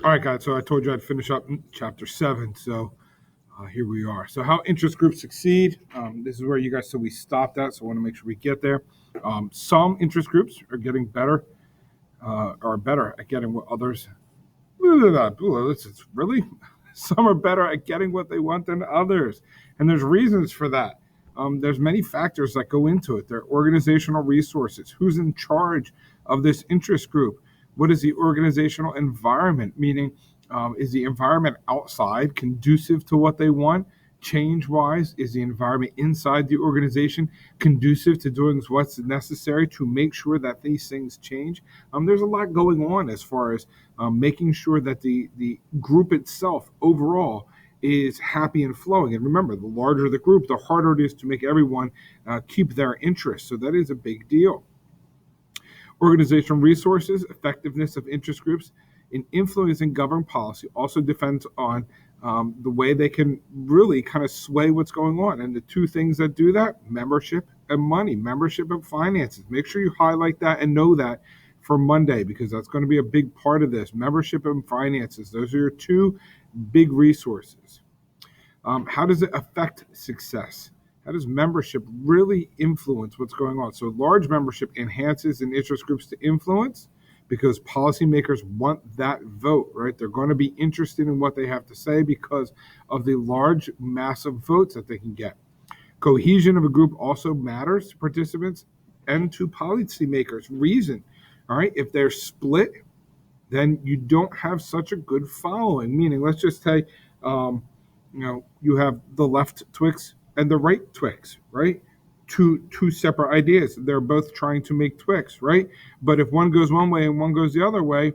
All right, guys. So I told you I'd finish up chapter 7. So here we are. So how interest groups succeed. This is where you guys said we stopped at. So I want to make sure we get there. Some interest groups are getting better, are better at getting what others. It's really, some are better at getting what they want than others, and there's reasons for that. There's many factors that go into it. Their organizational resources, who's in charge of this interest group, what is the organizational environment, meaning is the environment outside conducive to what they want? Change wise, is the environment inside the organization conducive to doing what's necessary to make sure that these things change? There's a lot going on as far as making sure that the group itself overall is happy and flowing. And remember, the larger the group, the harder it is to make everyone keep their interest. So that is a big deal. Organizational resources, effectiveness of interest groups in influencing government policy also depends on the way they can really kind of sway what's going on. And the two things that do that, membership and money, membership and finances. Make sure you highlight that and know that for Monday, because that's going to be a big part of this. Membership and finances. Those are your two big resources. How does it affect success? How does membership really influence what's going on? So large membership enhances an interest groups to influence because policymakers want that vote, right? They're going to be interested in what they have to say because of the large, massive votes that they can get. Cohesion of a group also matters to participants and to policymakers. Reason, all right, if they're split, then you don't have such a good following. Meaning, let's just say, you have the left Twix and the right Twix, right? Two separate ideas. They're both trying to make Twix, right? But if one goes one way and one goes the other way,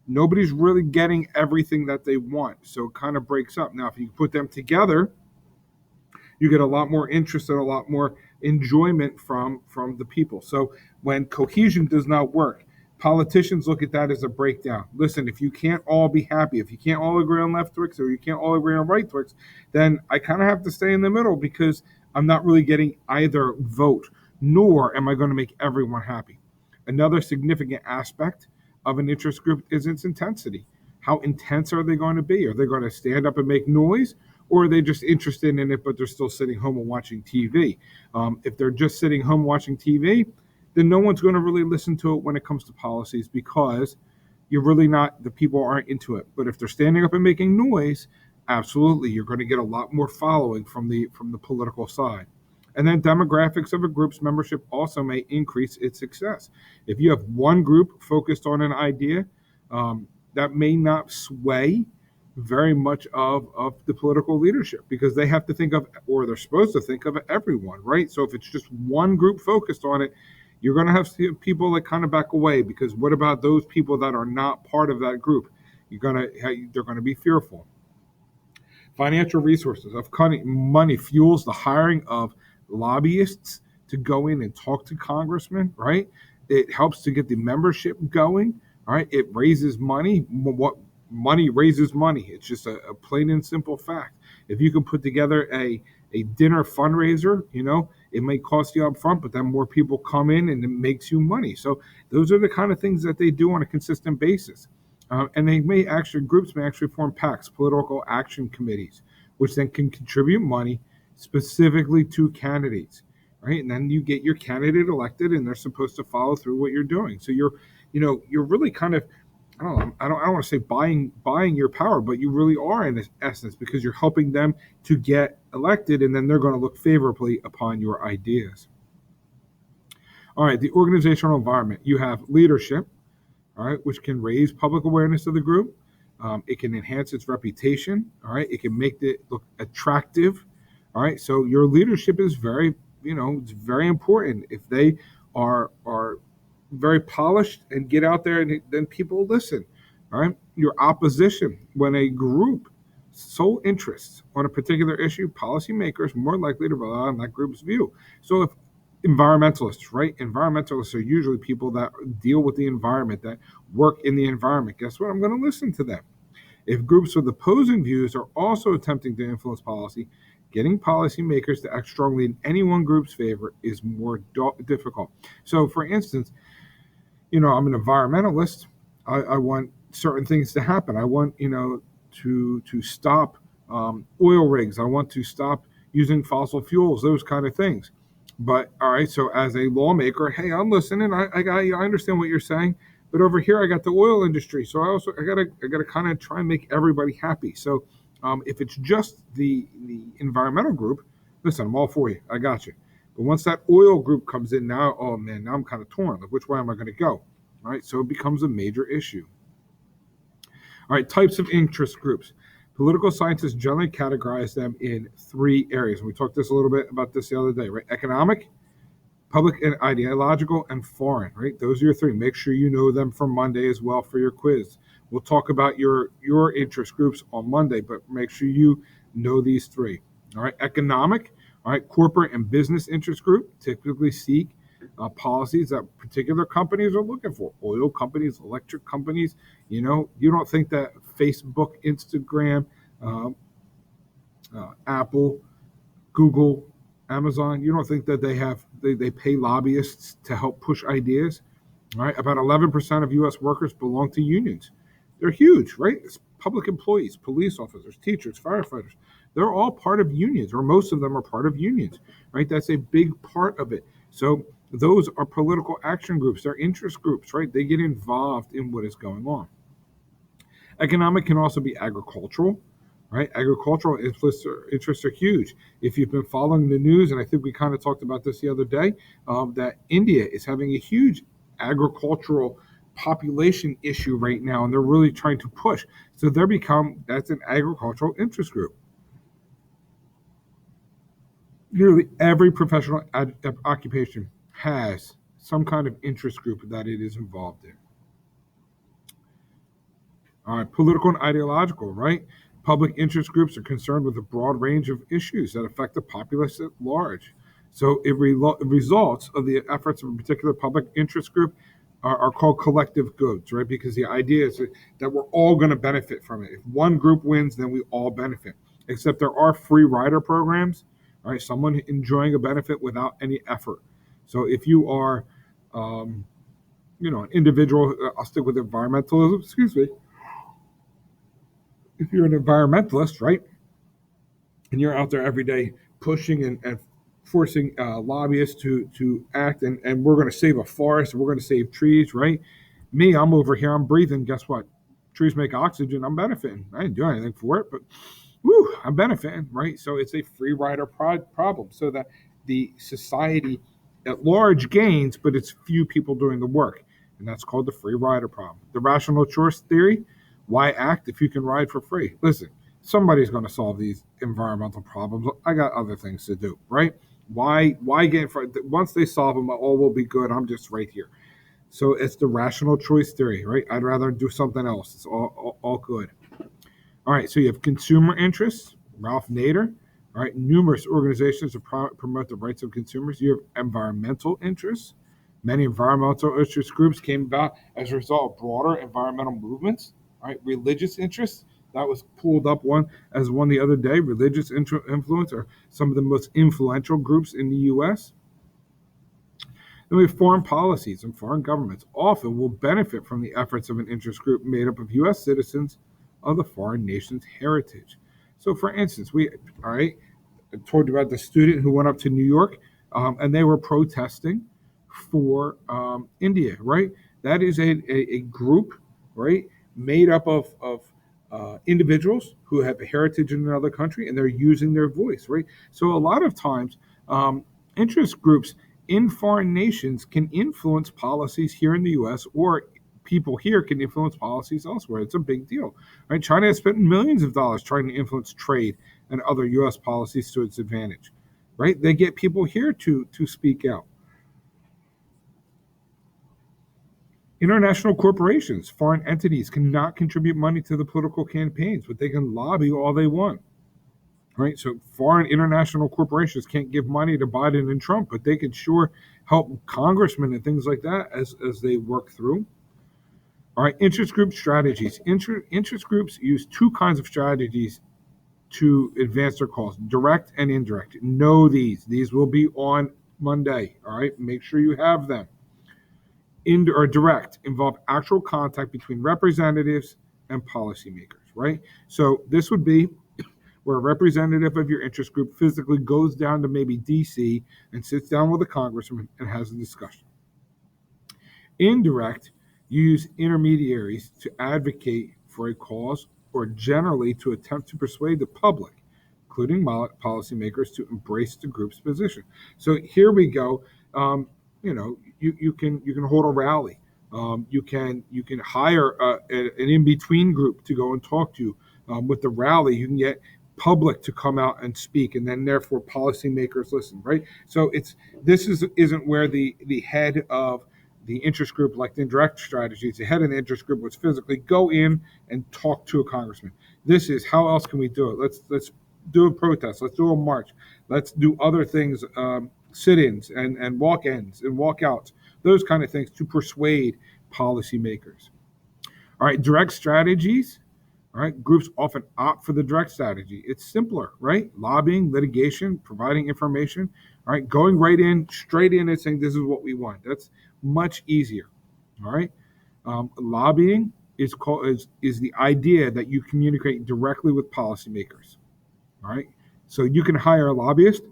nobody's really getting everything that they want. So it kind of breaks up. Now, if you put them together, you get a lot more interest and a lot more enjoyment from the people. So when cohesion does not work, politicians look at that as a breakdown. Listen, if you can't all be happy, if you can't all agree on left Twix or you can't all agree on right Twix, then I kind of have to stay in the middle because I'm not really getting either vote, nor am I going to make everyone happy. Another significant aspect of an interest group is its intensity. How intense are they going to be? Are they going to stand up and make noise? Or are they just interested in it, but they're still sitting home and watching TV? If they're just sitting home watching TV, then no one's going to really listen to it when it comes to policies because you're really not, the people aren't into it. But if they're standing up and making noise, absolutely, you're going to get a lot more following from the political side. And then demographics of a group's membership also may increase its success. If you have one group focused on an idea, that may not sway very much of the political leadership because they have to think of, or they're supposed to think of everyone, right? So if it's just one group focused on it, you're going to have people that kind of back away because what about those people that are not part of that group? They're going to be fearful. Financial resources of money fuels the hiring of lobbyists to go in and talk to congressmen, right? It helps to get the membership going, all right? It raises money. What money raises money. It's just a plain and simple fact. If you can put together a dinner fundraiser, it may cost you up front, but then more people come in and it makes you money. So those are the kind of things that they do on a consistent basis. And groups may actually form PACs, political action committees, which then can contribute money specifically to candidates, right? And then you get your candidate elected and they're supposed to follow through what you're doing. So you're really kind of, I don't want to say buying your power, but you really are in essence because you're helping them to get elected and then they're going to look favorably upon your ideas. All right, the organizational environment. You have leadership, all right, which can raise public awareness of the group. It can enhance its reputation, all right. It can make it look attractive, all right. So your leadership is it's very important. If they are very polished and get out there, and then people listen, all right. Your opposition, when a group sole interests on a particular issue, policymakers more likely to rely on that group's view. So if environmentalists, right? Environmentalists are usually people that deal with the environment, that work in the environment. Guess what? I'm going to listen to them. If groups with opposing views are also attempting to influence policy, getting policymakers to act strongly in any one group's favor is more difficult. So, for instance, I'm an environmentalist. I want certain things to happen. I want, to stop oil rigs. I want to stop using fossil fuels, those kind of things. But all right, so as a lawmaker, hey, I'm listening. I got you. I understand what you're saying. But over here, I got the oil industry, so I gotta kind of try and make everybody happy. So if it's just the environmental group, listen, I'm all for you. I got you. But once that oil group comes in, now, oh man, now I'm kind of torn. Like, which way am I going to go? All right, so it becomes a major issue. All right, types of interest groups. Political scientists generally categorize them in three areas. We talked this a little bit about this the other day, right? Economic, public and ideological, and foreign, right? Those are your three. Make sure you know them for Monday as well for your quiz. We'll talk about your interest groups on Monday, but make sure you know these three. All right, economic, all right, corporate and business interest group typically seek policies that particular companies are looking for. Oil companies, electric companies. You don't think that Facebook, Instagram, Apple, Google, Amazon, you don't think that they pay lobbyists to help push ideas? All right, about 11% of U.S. workers belong to unions. They're huge, right? It's public employees, police officers, teachers, firefighters. They're all part of unions, or most of them are part of unions, right? That's a big part of it. So those are political action groups. They're interest groups, right? They get involved in what is going on. Economic can also be agricultural, right? Agricultural interests are huge. If you've been following the news, and I think we kind of talked about this the other day, that India is having a huge agricultural population issue right now, and they're really trying to push. So that's an agricultural interest group. Nearly every professional occupation has some kind of interest group that it is involved in. All right, political and ideological, right? Public interest groups are concerned with a broad range of issues that affect the populace at large. So results of the efforts of a particular public interest group are called collective goods, right? Because the idea is that we're all going to benefit from it. If one group wins, then we all benefit. Except there are free rider programs, right? Someone enjoying a benefit without any effort. So if you are, an individual, I'll stick with environmentalism, excuse me. If you're an environmentalist, right, and you're out there every day pushing and forcing lobbyists to act, and we're going to save a forest, we're going to save trees, right? Me, I'm over here, I'm breathing. Guess what? Trees make oxygen. I'm benefiting. I didn't do anything for it, but I'm benefiting, right? So it's a free rider problem, so that the society at large gains, but it's few people doing the work, and that's called the free rider problem. The rational choice theory. Why act if you can ride for free? Listen, somebody's going to solve these environmental problems. I got other things to do, right? Why get once they solve them, all will be good. I'm just right here. So it's the rational choice theory, right? I'd rather do something else. It's all good. All right, so you have consumer interests, Ralph Nader. All right, numerous organizations to promote the rights of consumers. You have environmental interests. Many environmental interest groups came about as a result of broader environmental movements. All right, religious interests, that was pulled up one the other day. Religious influence are some of the most influential groups in the U.S. Then we have foreign policies, and foreign governments often will benefit from the efforts of an interest group made up of U.S. citizens of the foreign nation's heritage. So, for instance, I told you about the student who went up to New York, and they were protesting for India, right? That is a group, right, made up of individuals who have a heritage in another country, and they're using their voice, right? So a lot of times, interest groups in foreign nations can influence policies here in the U.S., or people here can influence policies elsewhere. It's a big deal, right? China has spent millions of dollars trying to influence trade and other U.S. policies to its advantage, right? They get people here to speak out. International corporations, foreign entities cannot contribute money to the political campaigns, but they can lobby all they want. Right? So foreign international corporations can't give money to Biden and Trump, but they can sure help congressmen and things like that as they work through. All right, interest group strategies. Interest groups use two kinds of strategies to advance their cause, direct and indirect. Know these. These will be on Monday. All right, make sure you have them. Direct involve actual contact between representatives and policymakers, right? So this would be where a representative of your interest group physically goes down to maybe DC and sits down with a congressman and has a discussion. Indirect, you use intermediaries to advocate for a cause or generally to attempt to persuade the public, including policymakers, to embrace the group's position. So here we go. You can hold a rally. You can hire an in-between group to go and talk to you. With the rally, you can get public to come out and speak, and then therefore policymakers listen, right? So isn't where the head of the interest group, like the indirect strategies, the head of the interest group was physically go in and talk to a congressman. This is how else can we do it? Let's do a protest. Let's do a march. Let's do other things, sit-ins and walk-ins and walkouts, those kind of things to persuade policymakers. All right, direct strategies. All right, groups often opt for the direct strategy. It's simpler, right? Lobbying, litigation, providing information. All right, going straight in and saying this is what we want. That's much easier. All right, lobbying is the idea that you communicate directly with policymakers. All right, so you can hire a lobbyist.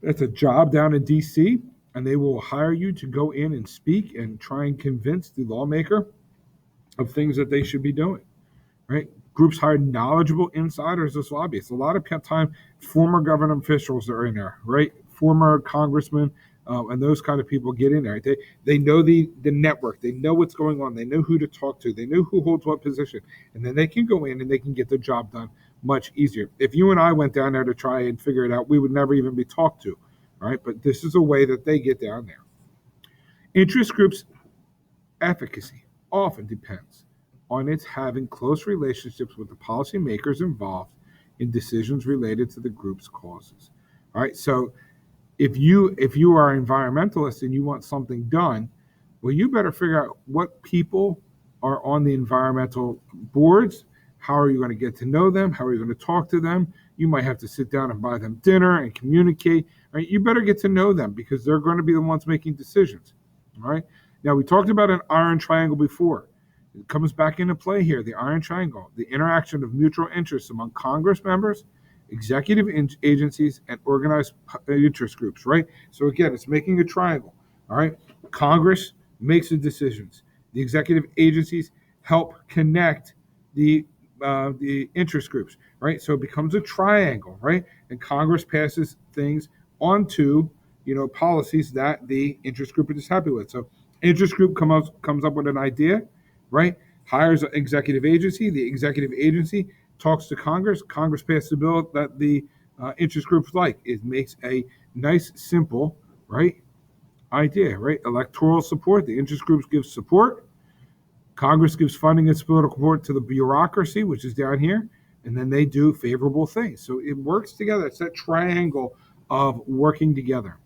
That's a job down in DC, and they will hire you to go in and speak and try and convince the lawmaker of things that they should be doing, right? Groups hire knowledgeable insiders as lobbyists. A lot of time, former government officials are in there, right? Former congressmen and those kind of people get in there. They know the network. They know what's going on. They know who to talk to. They know who holds what position. And then they can go in and they can get the job done much easier. If you and I went down there to try and figure it out, we would never even be talked to, right? But this is a way that they get down there. Interest groups' efficacy often depends on its having close relationships with the policymakers involved in decisions related to the group's causes. All right, so if you are an environmentalist and you want something done, well, you better figure out what people are on the environmental boards. How are you going to get to know them? How are you going to talk to them? You might have to sit down and buy them dinner and communicate. Right? You better get to know them because they're going to be the ones making decisions. All right. Now, we talked about an iron triangle before. It comes back into play here, the iron triangle, the interaction of mutual interests among Congress members, executive agencies, and organized interest groups, right? So again, it's making a triangle, all right? Congress makes the decisions. The executive agencies help connect the interest groups, right? So it becomes a triangle, right? And Congress passes things onto, policies that the interest group is happy with. So interest group comes up with an idea, right? Hires an executive agency. The executive agency talks to Congress. Congress passes a bill that the interest groups like. It makes a nice, simple, right, idea, right? Electoral support. The interest groups give support. Congress gives funding and political support to the bureaucracy, which is down here, and then they do favorable things. So it works together. It's that triangle of working together.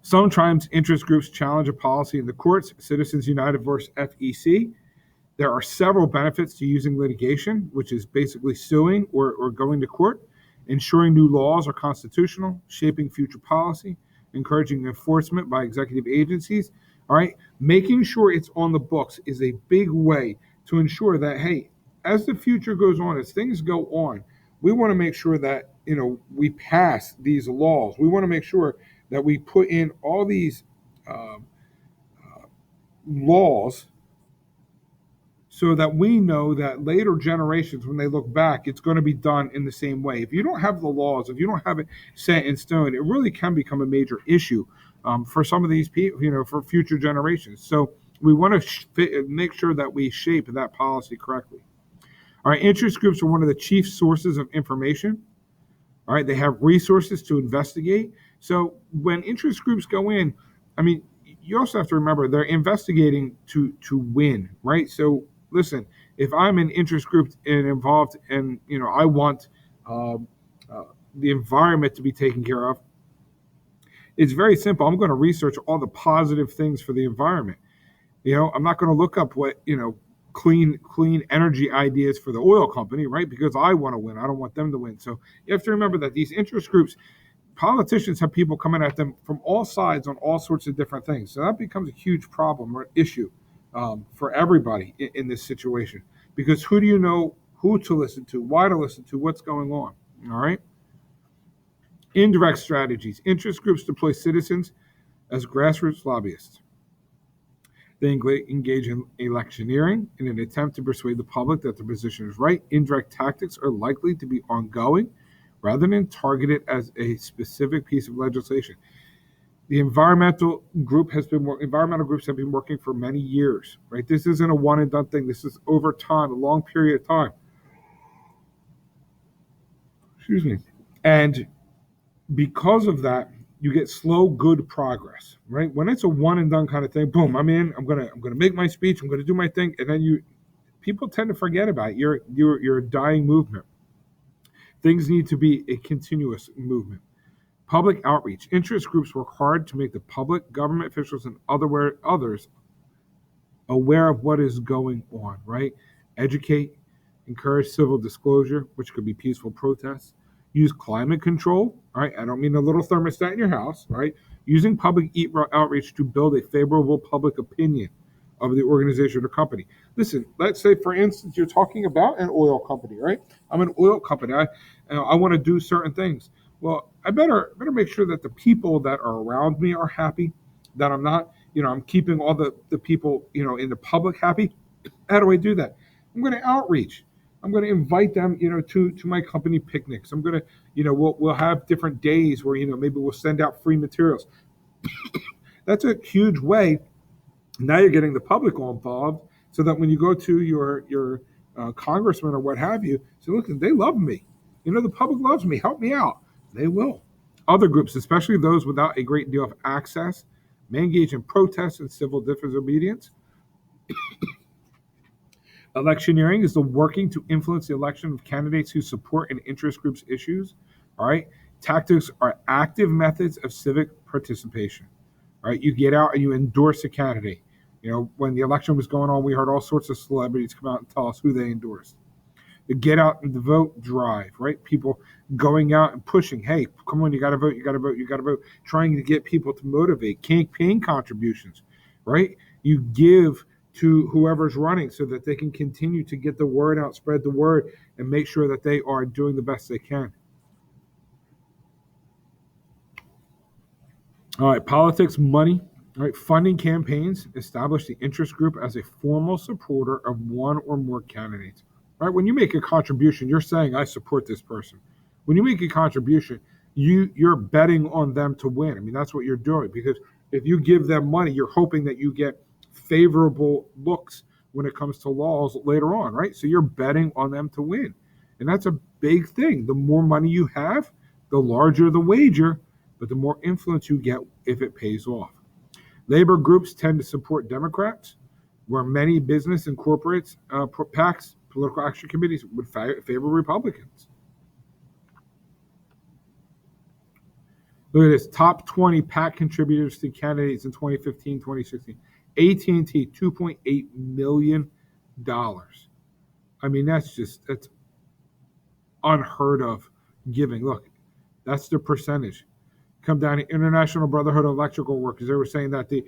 Sometimes interest groups challenge a policy in the courts. Citizens United versus FEC. There are several benefits to using litigation, which is basically suing or going to court, ensuring new laws are constitutional, shaping future policy, encouraging enforcement by executive agencies. All right, making sure it's on the books is a big way to ensure that, hey, as the future goes on, as things go on, we want to make sure that, we pass these laws. We want to make sure that we put in all these laws so that we know that later generations, when they look back, it's going to be done in the same way. If you don't have the laws, if you don't have it set in stone, it really can become a major issue for some of these people, for future generations. So we want to make sure that we shape that policy correctly. All right, interest groups are one of the chief sources of information. All right, they have resources to investigate. So when interest groups go in, you also have to remember they're investigating to win, right? So listen, if I'm an interest group and involved and, I want the environment to be taken care of, it's very simple. I'm going to research all the positive things for the environment. I'm not going to look up what, clean energy ideas for the oil company, right? Because I want to win. I don't want them to win. So you have to remember that these interest groups politicians have people coming at them from all sides on all sorts of different things. So that becomes a huge problem or issue for everybody in this situation. Because who do you know who to listen to, why to listen to, what's going on? All right. Indirect strategies. Interest groups deploy citizens as grassroots lobbyists. They engage in electioneering in an attempt to persuade the public that their position is right. Indirect tactics are likely to be ongoing rather than targeted as a specific piece of legislation. The environmental groups have been working for many years, right? This isn't a one and done thing. This is over time, a long period of time. Excuse me. And because of that, you get slow, good progress, right? When it's a one and done kind of thing, boom, I'm in. I'm gonna make my speech. I'm gonna do my thing, and then people tend to forget about it. You're a dying movement. Things need to be a continuous movement. Public outreach. Interest groups work hard to make the public, government officials, and others aware of what is going on, right? Educate, encourage civil disclosure, which could be peaceful protests. Use climate control, right? I don't mean a little thermostat in your house, right? Using public outreach to build a favorable public opinion of the organization or company. Listen, let's say, for instance, you're talking about an oil company, right? I'm an oil company. I want to do certain things. Well, I better make sure that the people that are around me are happy, that I'm not, I'm keeping all the people, in the public happy. How do I do that? I'm going to outreach. I'm going to invite them, to my company picnics. I'm going to, we'll have different days where, maybe we'll send out free materials. That's a huge way. Now you're getting the public all involved, so that when you go to your congressman or what have you, say, look, they love me. The public loves me. Help me out. They will. Other groups, especially those without a great deal of access, may engage in protests and civil disobedience. Electioneering is the working to influence the election of candidates who support an interest group's issues. All right. Tactics are active methods of civic participation. All right. You get out and you endorse a candidate. When the election was going on, we heard all sorts of celebrities come out and tell us who they endorsed. The get out and the vote drive, right? People going out and pushing, hey, come on, you got to vote, you got to vote, you got to vote, trying to get people to motivate. Campaign contributions, right? You give to whoever's running so that they can continue to get the word out, spread the word, and make sure that they are doing the best they can. All right, politics, money. All right, funding campaigns. Establish the interest group as a formal supporter of one or more candidates. Right? When you make a contribution, you're saying, I support this person. When you make a contribution, you're betting on them to win. I mean, that's what you're doing, because if you give them money, you're hoping that you get favorable looks when it comes to laws later on, right? So you're betting on them to win. And that's a big thing. The more money you have, the larger the wager, but the more influence you get if it pays off. Labor groups tend to support Democrats, where many business and corporates, PACs, political action committees, would favor Republicans. Look at this. Top 20 PAC contributors to candidates in 2015, 2016. AT&T, $2.8 million. I mean, that's unheard of giving. Look, that's the percentage. Come down to International Brotherhood of Electrical Workers. They were saying that the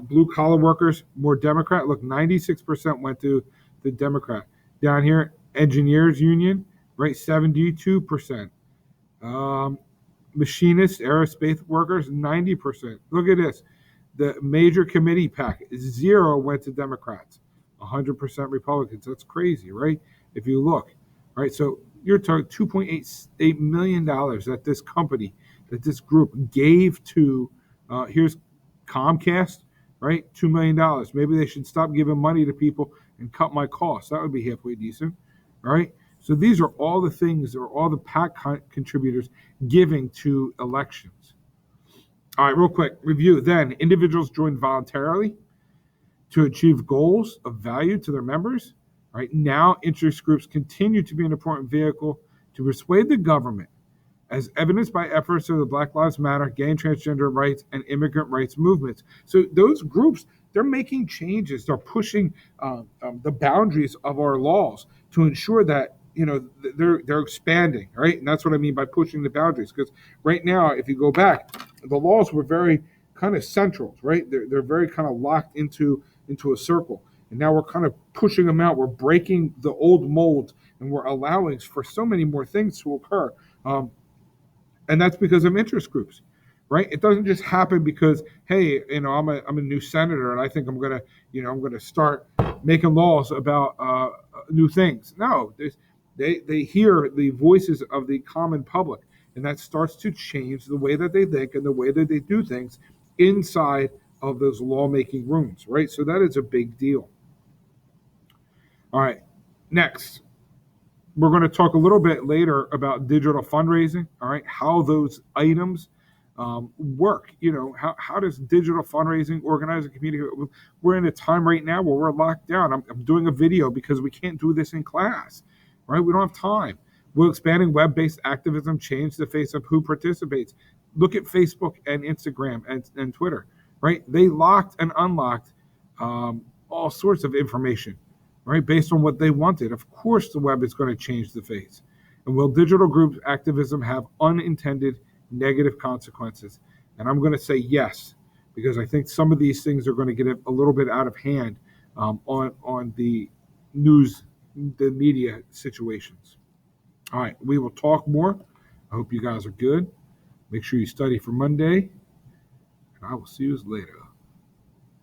blue-collar workers, more Democrat. Look, 96% went to the Democrat. Down here, Engineers Union, right, 72%. Machinists, aerospace workers, 90%. Look at this. The major committee PAC, 0 went to Democrats, 100% Republicans. That's crazy, right? If you look, right? So you're talking $2.8 million that this company, that this group gave to, here's Comcast, right? $2 million. Maybe they should stop giving money to people and cut my costs. That would be halfway decent, right? So these are all the things, or all the PAC contributors giving to elections. All right, real quick review. Then individuals join voluntarily to achieve goals of value to their members. Right now, interest groups continue to be an important vehicle to persuade the government, as evidenced by efforts of the Black Lives Matter, gay and transgender rights, and immigrant rights movements. So those groups, they're making changes. They're pushing the boundaries of our laws to ensure that they're expanding, right? And that's what I mean by pushing the boundaries. Because right now, if you go back, the laws were very kind of central, right? They're very kind of locked into a circle, and now we're kind of pushing them out. We're breaking the old mold, and we're allowing for so many more things to occur. And that's because of interest groups, right? It doesn't just happen because, hey, I'm a new senator and I think I'm gonna start making laws about new things. No, they hear the voices of the common public, and that starts to change the way that they think and the way that they do things inside of those lawmaking rooms, right? So that is a big deal. All right, next. We're going to talk a little bit later about digital fundraising, all right, how those items work. How does digital fundraising organize a community? We're in a time right now where we're locked down. I'm doing a video because we can't do this in class, right? We don't have time. Will expanding web-based activism change the face of who participates? Look at Facebook and Instagram and Twitter, right? They locked and unlocked all sorts of information, right, based on what they wanted. Of course, the web is going to change the face. And will digital group activism have unintended negative consequences? And I'm going to say yes, because I think some of these things are going to get a little bit out of hand on the news, the media situations. All right, we will talk more. I hope you guys are good. Make sure you study for Monday, and I will see you later.